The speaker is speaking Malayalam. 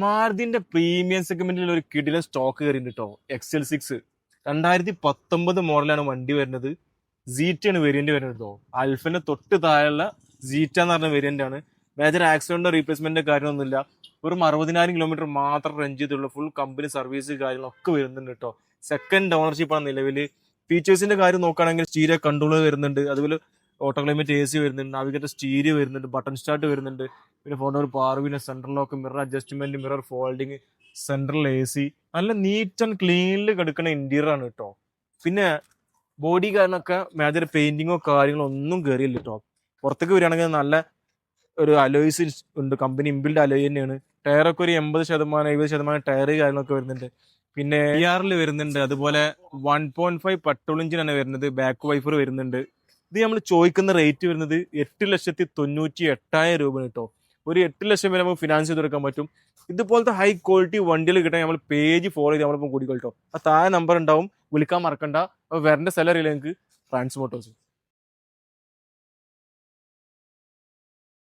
മാരുതിന്റെ പ്രീമിയം സെഗ്മെന്റിൽ ഒരു കിടിലൻ സ്റ്റോക്ക് കയറിയിട്ടുണ്ട് കേട്ടോ. XL6 2019 മോഡലാണ് വണ്ടി വരുന്നത്. സീറ്റ ആണ് വേരിയന്റ് വരുന്നത് കേട്ടോ. അൽഫിന്റെ തൊട്ട് താഴെയുള്ള സീറ്റ എന്ന് പറഞ്ഞ വേരിയന്റ് ആണ്. മേജർ ആക്സിഡന്റോ റീപ്ലേസ്മെന്റോ കാര്യമൊന്നുമില്ല. വെറും 60,000 കിലോമീറ്റർ മാത്രം റൺ ചെയ്തുള്ള ഫുൾ കമ്പനി സർവീസ് കാര്യങ്ങളൊക്കെ വരുന്നുണ്ട് കേട്ടോ. സെക്കൻഡ് ഓണർഷിപ്പ് ആണ് നിലവില്. ഫീച്ചേഴ്സിന്റെ കാര്യം നോക്കുകയാണെങ്കിൽ സ്റ്റീരിയോ കൺട്രോൾ വരുന്നുണ്ട്, അതുപോലെ ഓട്ടോ ക്ലൈമറ്റ് AC വരുന്നുണ്ട്, നാവിഗേറ്റർ സ്റ്റീരിയോ വരുന്നുണ്ട്, ബട്ടൺ സ്റ്റാർട്ട് വരുന്നുണ്ട്, പിന്നെ ഫോണിൽ ഒരു പവർ പിന്നെ central lock, mirror adjustment, mirror folding, central AC, നല്ല നീറ്റ് ആൻഡ് ക്ലീനിൽ കിടക്കുന്ന ഇന്റീരിയർ ആണ് കേട്ടോ. പിന്നെ ബോഡി കാരണമൊക്കെ മേജർ പെയിന്റിങ്ങോ കാര്യങ്ങളോ ഒന്നും കയറിയില്ല കേട്ടോ. പുറത്തേക്ക് വരികയാണെങ്കിൽ നല്ല ഒരു അലോയ്സ് ഉണ്ട്, കമ്പനി ഇൻബിൽഡ് അലോയ് തന്നെയാണ്. ടയറൊക്കെ ഒരു 80% 70% ടയർ കാര്യങ്ങളൊക്കെ വരുന്നുണ്ട്. പിന്നെ ER വരുന്നുണ്ട്, അതുപോലെ 1.5 പെട്രോൾ എഞ്ചിനാണ് വരുന്നത്, ബാക്ക് വൈഫർ വരുന്നുണ്ട്. ഇത് നമ്മൾ ചോദിക്കുന്ന റേറ്റ് വരുന്നത് 8,98,000 രൂപ കേട്ടോ. ഒരു 8 ലക്ഷം വരെ നമുക്ക് ഫിനാൻസ് ചെയ്ത് കൊടുക്കാൻ പറ്റും. ഇതുപോലത്തെ ഹൈ ക്വാളിറ്റി വണ്ടികൾ കിട്ടാൻ നമ്മൾ പേജ് ഫോളോ ചെയ്ത് നമ്മളിപ്പം കൂടിക്കോട്ടോ. ആ താഴെ നമ്പർ ഉണ്ടാവും, വിളിക്കാൻ മറക്കണ്ട. അപ്പോൾ വരേണ്ട സ്ഥലം അറിയില്ല നിങ്ങൾക്ക്, ട്രാൻസ്പോർട്ടേഴ്സ്.